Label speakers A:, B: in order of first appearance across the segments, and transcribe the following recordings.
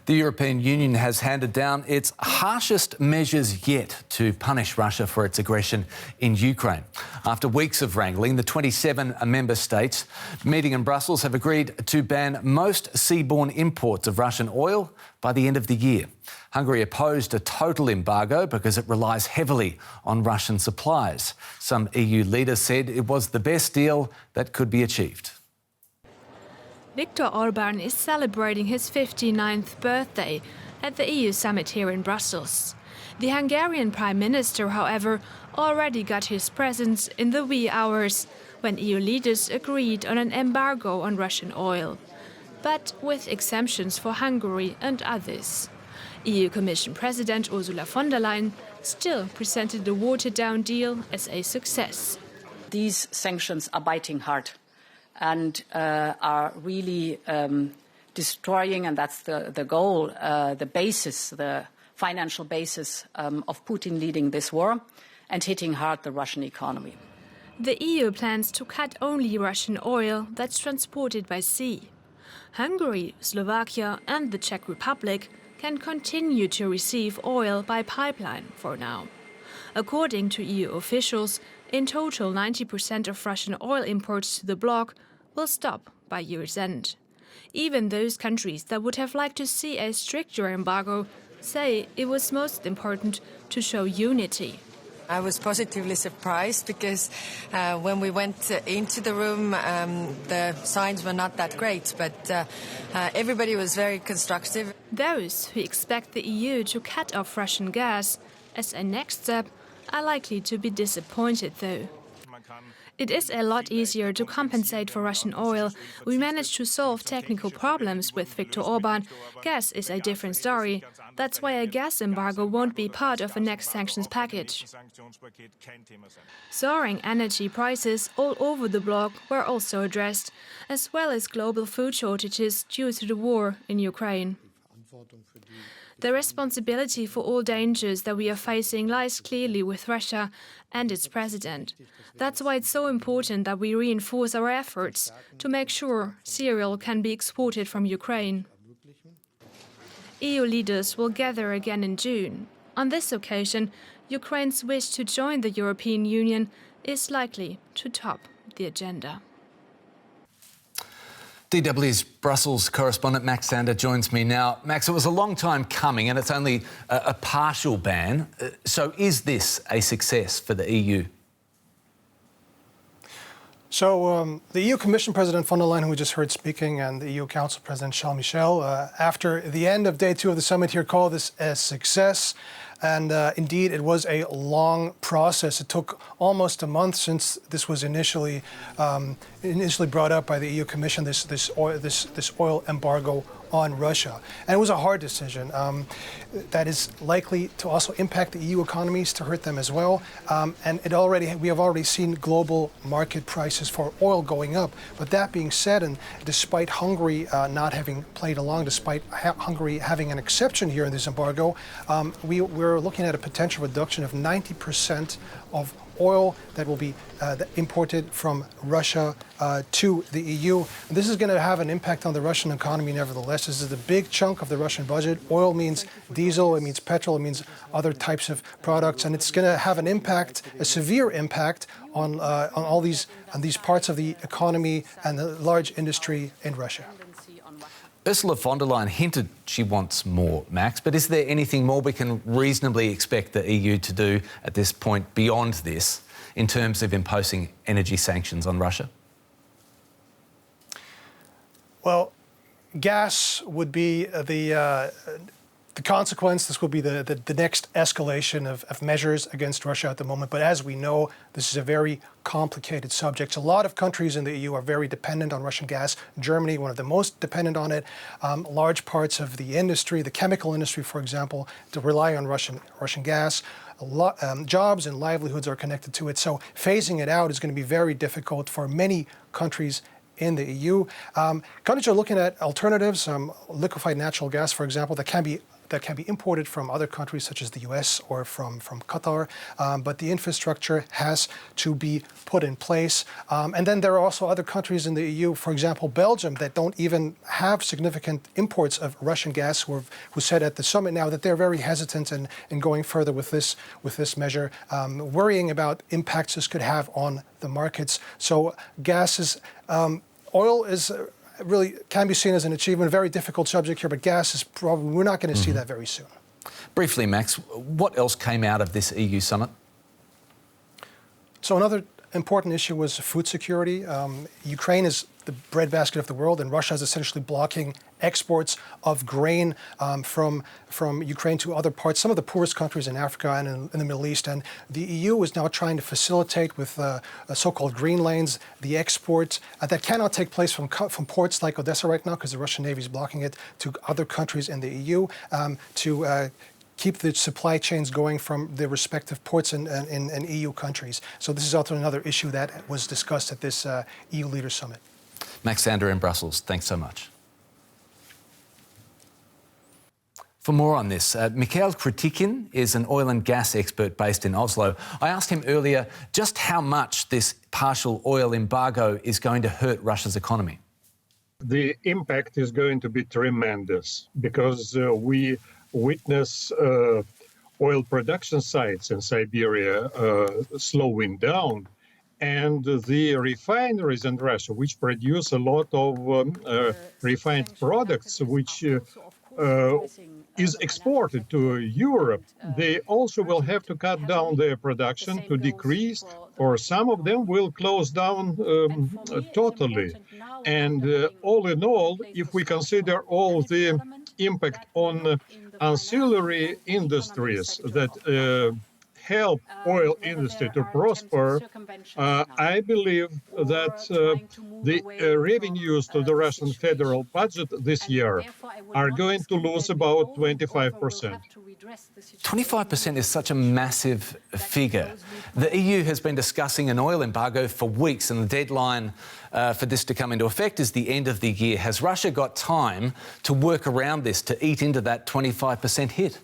A: The European Union has handed down its harshest measures yet to punish Russia for its aggression in Ukraine. After weeks of wrangling, the 27 member states meeting in Brussels have agreed to ban most seaborne imports of Russian oil by the end of the year. Hungary opposed a total embargo because it relies heavily on Russian supplies. Some EU leaders said it was the best deal that could be achieved.
B: Viktor Orbán is celebrating his 59th birthday at the EU summit here in Brussels. The Hungarian Prime Minister, however, already got his presence in the wee hours when EU leaders agreed on an embargo on Russian oil, but with exemptions for Hungary and others. EU Commission President Ursula von der Leyen still presented the watered-down deal as a success.
C: These sanctions are biting hard and are really destroying, and that's the goal, the basis, the financial basis of Putin leading this war and hitting hard the Russian economy.
B: The EU plans to cut only Russian oil that's transported by sea. Hungary, Slovakia and the Czech Republic can continue to receive oil by pipeline for now. According to EU officials, in total 90% of Russian oil imports to the bloc will stop by year's end. Even those countries that would have liked to see a stricter embargo say it was most important to show unity.
D: I was positively surprised because when we went into the room, the signs were not that great, but everybody was very constructive.
B: Those who expect the EU to cut off Russian gas as a next step are likely to be disappointed, though. It is a lot easier to compensate for Russian oil. We managed to solve technical problems with Viktor Orbán. Gas is a different story. That's why a gas embargo won't be part of the next sanctions package. Soaring energy prices all over the bloc were also addressed, as well as global food shortages due to the war in Ukraine. The responsibility for all dangers that we are facing lies clearly with Russia and its president. That's why it's so important that we reinforce our efforts to make sure cereal can be exported from Ukraine. EU leaders will gather again in June. On this occasion, Ukraine's wish to join the European Union is likely to top the agenda.
A: DW's Brussels correspondent Max Sander joins me now. Max, it was a long time coming and it's only a partial ban. So is this a success for the EU?
E: So the EU Commission President von der Leyen, who we just heard speaking, and the EU Council President Charles Michel, after the end of day 2 of the summit here, called this a success. And indeed, it was a long process. It took almost a month since this was initially brought up by the EU Commission, this oil embargo on Russia. And it was a hard decision that is likely to also impact the EU economies, to hurt them as well. And we have already seen global market prices for oil going up. But that being said, and despite Hungary not having played along, despite Hungary having an exception here in this embargo, we're looking at a potential reduction of 90% of oil that will be imported from Russia to the EU. And this is going to have an impact on the Russian economy nevertheless. This is a big chunk of the Russian budget. Oil means diesel, it means petrol, it means other types of products, and it's going to have an impact, a severe impact on all these parts of the economy and the large industry in Russia.
A: Ursula von der Leyen hinted she wants more, Max, but is there anything more we can reasonably expect the EU to do at this point beyond this in terms of imposing energy sanctions on Russia?
E: Well, gas would be the consequence. This will be the next escalation of measures against Russia at the moment. But as we know, this is a very complicated subject. A lot of countries in the EU are very dependent on Russian gas. Germany, one of the most dependent on it. Large parts of the industry, the chemical industry, for example, to rely on Russian gas. Jobs and livelihoods are connected to it. So phasing it out is going to be very difficult for many countries in the EU. Countries are looking at alternatives, liquefied natural gas, for example, that that can be imported from other countries such as the US or from Qatar, but the infrastructure has to be put in place. And then there are also other countries in the EU, for example, Belgium, that don't even have significant imports of Russian gas, who said at the summit now that they're very hesitant in going further with this measure, worrying about impacts this could have on the markets. So oil is really can be seen as an achievement, a very difficult subject here, but gas is probably, we're not going to see that very soon.
A: Briefly, Max, what else came out of this EU summit?
E: So another important issue was food security. Ukraine is the breadbasket of the world, and Russia is essentially blocking exports of grain from Ukraine to other parts, some of the poorest countries in Africa and in the Middle East. And the EU is now trying to facilitate with so-called green lanes the export that cannot take place from ports like Odessa right now because the Russian Navy is blocking it, to other countries in the EU to keep the supply chains going from the respective ports in EU countries. So this is also another issue that was discussed at this EU Leaders Summit.
A: Max Sander in Brussels, thanks so much. For more on this, Mikhail Kritikin is an oil and gas expert based in Oslo. I asked him earlier just how much this partial oil embargo is going to hurt Russia's economy.
F: The impact is going to be tremendous because we witness oil production sites in Siberia slowing down, and the refineries in Russia, which produce a lot of refined products, which is exported to Europe, they also will have to cut down their production to decrease, or some of them will close down totally. And all in all, if we consider all the impact on ancillary industries that help oil industry to prosper, I believe that the revenues to the Russian federal budget this year are going to lose about 25%.
A: 25% is such a massive figure. The EU has been discussing an oil embargo for weeks, and the deadline for this to come into effect is the end of the year. Has Russia got time to work around this, to eat into that 25% hit?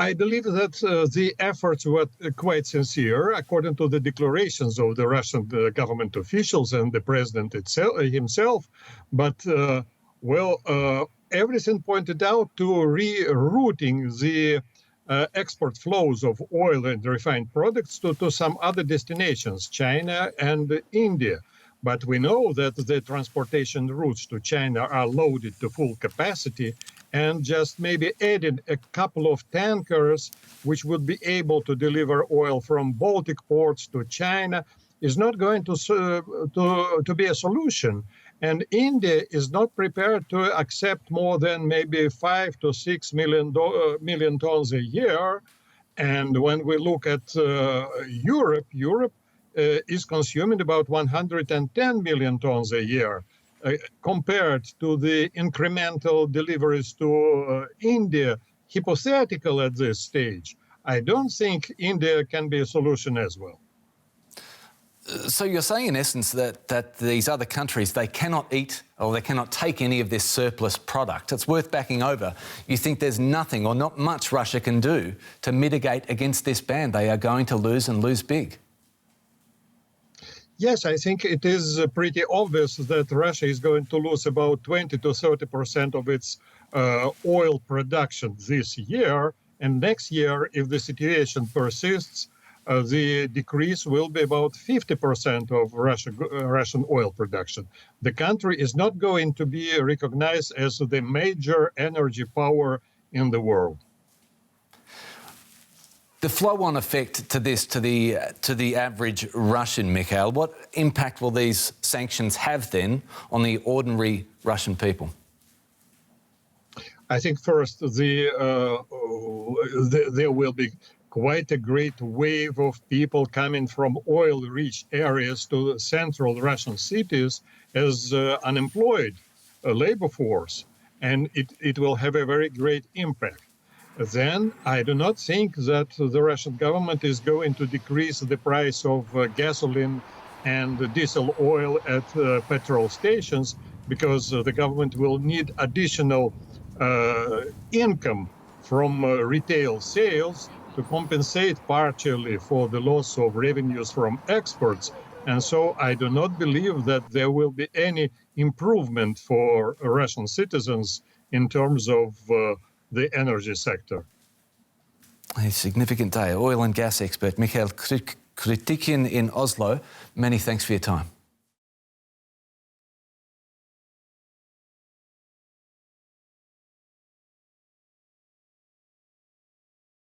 F: I believe that the efforts were quite sincere, according to the declarations of the Russian government officials and the president himself. But, everything pointed out to rerouting the export flows of oil and refined products to some other destinations, China and India. But we know that the transportation routes to China are loaded to full capacity, and just maybe adding a couple of tankers which would be able to deliver oil from Baltic ports to China is not going to be a solution. And India is not prepared to accept more than maybe 5 to 6 million tons a year. And when we look at Europe is consuming about 110 million tons a year. Compared to the incremental deliveries to India, hypothetical at this stage, I don't think India can be a solution as well.
A: So you're saying, in essence, that these other countries, they cannot eat or they cannot take any of this surplus product. It's worth backing over. You think there's nothing or not much Russia can do to mitigate against this ban. They are going to lose and lose big.
F: Yes, I think it is pretty obvious that Russia is going to lose about 20 to 30% of its oil production this year. And next year, if the situation persists, the decrease will be about 50% of Russian oil production. The country is not going to be recognized as the major energy power in the world.
A: The flow-on effect to this, to the average Russian, Mikhail, what impact will these sanctions have then on the ordinary Russian people?
F: I think first there will be quite a great wave of people coming from oil-rich areas to central Russian cities as unemployed labor force, and it will have a very great impact. Then I do not think that the Russian government is going to decrease the price of gasoline and diesel oil at petrol stations, because the government will need additional income from retail sales to compensate partially for the loss of revenues from exports. And so I do not believe that there will be any improvement for Russian citizens in terms of the energy sector.
A: A significant day. Oil and gas expert Mikhail Kritikin in Oslo. Many thanks for your time.